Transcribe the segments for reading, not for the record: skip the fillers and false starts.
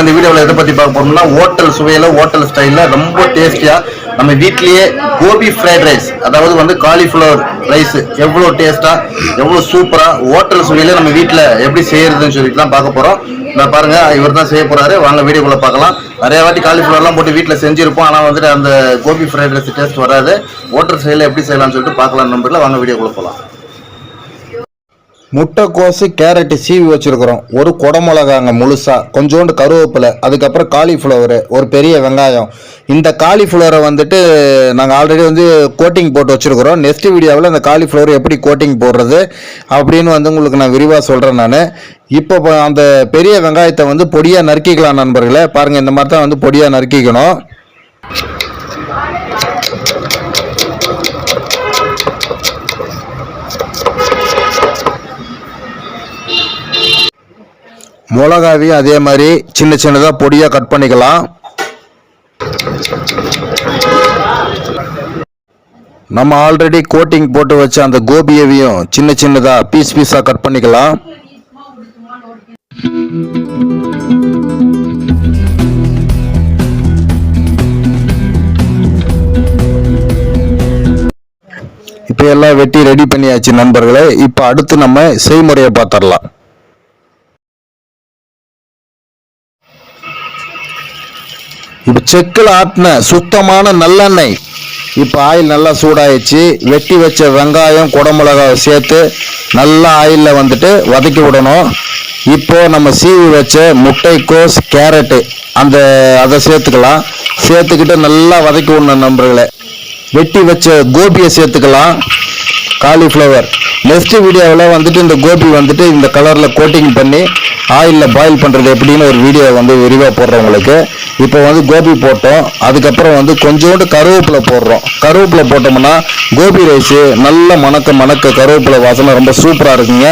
நம்ம இந்த வீடியோவில் எதை பற்றி பார்க்க போறோம்னா ஹோட்டல் சுவையில் ஹோட்டல் ஸ்டைலில் ரொம்ப டேஸ்டியாக நம்ம வீட்லேயே கோபி ஃப்ரைட் ரைஸ், அதாவது வந்து காலிஃப்ளவர் ரைஸ் எவ்வளோ டேஸ்ட்டாக எவ்வளோ சூப்பராக ஹோட்டல் சுவையில் நம்ம வீட்டில் எப்படி செய்யறதுன்னு சொல்லிட்டு தான் பார்க்க போகிறோம். நான் பாருங்க, இவர் தான் செய்ய போறாரு. வாங்க வீடியோக்குள்ள பார்க்கலாம். நிறைய வாட்டி காலிஃப்ளவர்லாம் போட்டு வீட்டில் செஞ்சிருப்போம், ஆனால் வந்துட்டு அந்த கோபி ஃப்ரைட் ரைஸ் டேஸ்ட் வராது. ஹோட்டல் ஸ்டைலில் எப்படி செய்யலாம்னு சொல்லிட்டு பார்க்கலாம். நம்பரில் வாங்க வீடியோக்குள்ள போகலாம். முட்டைக்கோசு கேரட்டு சீவி வச்சுருக்குறோம், ஒரு குடமிளகாங்க முழுசாக, கொஞ்சோண்டு கருவேப்பிலை, அதுக்கப்புறம் காலிஃப்ளவரு, ஒரு பெரிய வெங்காயம். இந்த காலிஃப்ளவரை வந்துட்டு நாங்கள் ஆல்ரெடி வந்து கோட்டிங் போட்டு வச்சுருக்குறோம். நெக்ஸ்ட் வீடியோவில் இந்த காலிஃப்ளவர் எப்படி கோட்டிங் போடுறது அப்படின்னு வந்து உங்களுக்கு நான் விரிவாக சொல்கிறேன். நான் இப்போ அந்த பெரிய வெங்காயத்தை வந்து பொடியாக நறுக்கிக்கலாம் நண்பர்களே. பாருங்கள், இந்த மாதிரி தான் வந்து பொடியாக நறுக்கிக்கணும். மிளகாவையும் அதே மாதிரி சின்ன சின்னதாக பொடியாக கட் பண்ணிக்கலாம். நம்ம ஆல்ரெடி கோட்டிங் போட்டு வச்ச அந்த கோபியவையும் சின்ன சின்னதாக பீஸாக கட் பண்ணிக்கலாம். இப்போ எல்லாம் வெட்டி ரெடி பண்ணியாச்சு நண்பர்களே. இப்போ அடுத்து நம்ம செய்முறையை பார்த்துடலாம். இப்போ செக்கில் ஆட்டின சுத்தமான நல்லெண்ணெய். இப்போ ஆயில் நல்லா சூடாயிடுச்சு. வெட்டி வச்ச வெங்காயம் குடமிளகாவை சேர்த்து நல்லா ஆயிலில் வந்துட்டு வதக்கி விடணும். இப்போ நம்ம சீவி வச்ச முட்டைக்கோஸ் கேரட்டு அதை சேர்த்துக்கலாம். சேர்த்துக்கிட்டு நல்லா வதக்கி விடணும் நண்பர்களே. வெட்டி வச்ச கோபியை சேர்த்துக்கலாம், காலிஃப்ளவர். நெக்ஸ்ட் வீடியோவில் வந்துட்டு இந்த கோபி வந்துட்டு இந்த கலரில் கோட்டிங் பண்ணி ஆயிலில் பாயில் பண்ணுறது எப்படின்னு ஒரு வீடியோ வந்து விரிவாக போடுறவங்களுக்கு. இப்போ வந்து கோபி போட்டோம், அதுக்கப்புறம் வந்து கொஞ்சோண்டு கருவேப்பிலை போடுறோம். கருவேப்பிலை போட்டோம்னா கோபி ரைஸு நல்ல மணக்க கருவேப்பிலை வாசனை ரொம்ப சூப்பராக இருக்குங்க.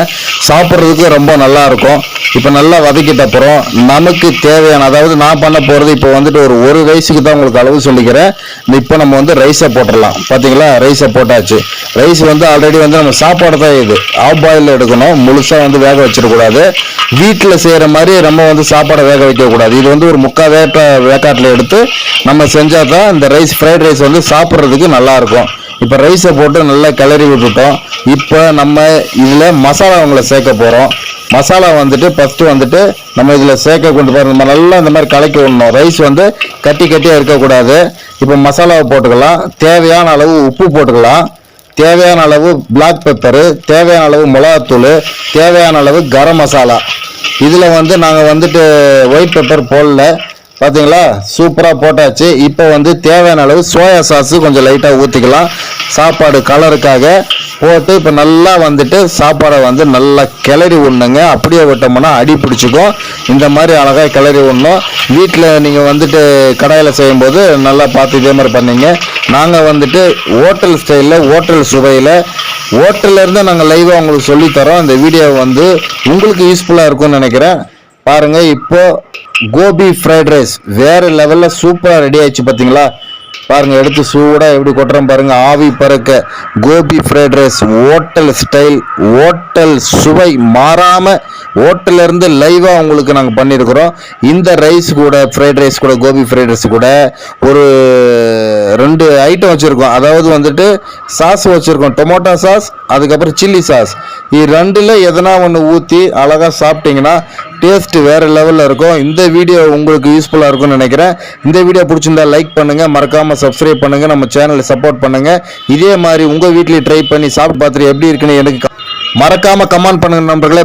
சாப்பிட்றதுக்கு ரொம்ப நல்லா இருக்கும். இப்போ நல்லா வதக்கிட்ட அப்புறம் நமக்கு தேவையான, அதாவது நான் பண்ண போகிறது இப்போ வந்துட்டு ஒரு ரைஸுக்கு தான் உங்களுக்கு அளவு சொல்லிக்கிறேன். இப்போ நம்ம வந்து ரைஸை போட்டுடலாம். பார்த்தீங்களா, ரைஸை போட்டாச்சு. ரைஸ் வந்து ஆல்ரெடி வந்து நம்ம சாப்பாடு தான், இது ஆஃப் பாயில் எடுக்கணும், முழுசாக வந்து வேக வச்சிடக்கூடாது. வீட்டில் செய்கிற மாதிரி நம்ம வந்து சாப்பாடை வேக வைக்கக்கூடாது. இது வந்து ஒரு முக்கால் வேக்காட்டில் எடுத்து நம்ம செஞ்சால் தான் இந்த ரைஸ் ஃப்ரைட் ரைஸ் வந்து சாப்பிட்றதுக்கு நல்லாயிருக்கும். இப்போ ரைஸை போட்டு நல்லா கிளறி விட்டுட்டோம். இப்போ நம்ம இதில் மசாலாவங்களை சேர்க்க போகிறோம். மசாலா வந்துட்டு ஃபஸ்ட்டு வந்துட்டு நம்ம இதில் சேர்க்க கொண்டு போகிறோம். நம்ம நல்லா இந்த மாதிரி கலக்கி விடணும். ரைஸ் வந்து கட்டியாக இருக்கக்கூடாது. இப்போ மசாலாவை போட்டுக்கலாம். தேவையான அளவு உப்பு போட்டுக்கலாம், தேவையான அளவு பிளாக் பெப்பரு, தேவையான அளவு மிளகாத்தூள், தேவையான அளவு கரம் மசாலா. இதில் வந்து நாங்கள் வந்துட்டு ஒயிட் பெப்பர் போடல. பார்த்தீங்களா, சூப்பராக போட்டாச்சு. இப்போ வந்து தேவையான அளவு சோயா சாஸு கொஞ்சம் லைட்டாக ஊற்றிக்கலாம், சாப்பாடு கலருக்காக போட்டு இப்போ நல்லா வந்துட்டு சாப்பாடை வந்து நல்லா கிளறி விடணுங்க. அப்படியே விட்டோம்னா அடி பிடிச்சிக்கும். இந்த மாதிரி அழகாக கிளறி விடணும். வீட்டில் நீங்கள் வந்துட்டு கடாயில் செய்யும்போது நல்லா பார்த்து இதே மாதிரி பண்ணிங்க. நாங்கள் வந்துட்டு ஹோட்டல் ஸ்டைலில் ஹோட்டல் சுவையில் ஹோட்டல்லேருந்து நாங்கள் லைவாக உங்களுக்கு சொல்லித்தரோம். இந்த வீடியோ வந்து உங்களுக்கு யூஸ்ஃபுல்லாக இருக்கும்னு நினைக்கிறேன். பாருங்கள், இப்போ கோபி ஃப்ரைட் ரைஸ் வேறு லெவலில் சூப்பராக ரெடி ஆயிடுச்சு. பார்த்தீங்களா, பாருங்கள், எடுத்து சூடாக எப்படி கொட்டுறோம் பாருங்கள், ஆவி பறக்க. Gobi fried rice hotel style, hotel சுவை மாறாமல் ஹோட்டல்லேருந்து லைவாக உங்களுக்கு நாங்கள் பண்ணியிருக்கிறோம். இந்த ரைஸ் கூட ஃப்ரைட் ரைஸ் கூட கோபி ஃப்ரைட் ரைஸ் கூட ஒரு 2 ஐட்டம் வச்சுருக்கோம். அதாவது வந்துட்டு சாஸ் வச்சுருக்கோம், டொமேட்டோ சாஸ், அதுக்கப்புறம் சில்லி சாஸ். இது 2ல் எதனா ஒன்று ஊற்றி அழகாக சாப்பிட்டிங்கன்னா டேஸ்ட்டு வேறு லெவலில் இருக்கும். இந்த வீடியோ உங்களுக்கு யூஸ்ஃபுல்லாக இருக்கும்னு நினைக்கிறேன். இந்த வீடியோ பிடிச்சிருந்தா லைக் பண்ணுங்கள், மறக்காமல் சப்ஸ்கிரைப் பண்ணுங்கள், நம்ம சேனலை சப்போர்ட் பண்ணுங்கள். இதே மாதிரி உங்கள் வீட்லேயே ட்ரை பண்ணி சாப்பிட்டு பார்த்துட்டு எப்படி இருக்குன்னு எனக்கு மறக்காமல் கமெண்ட் பண்ணுங்கள் நண்பர்களே.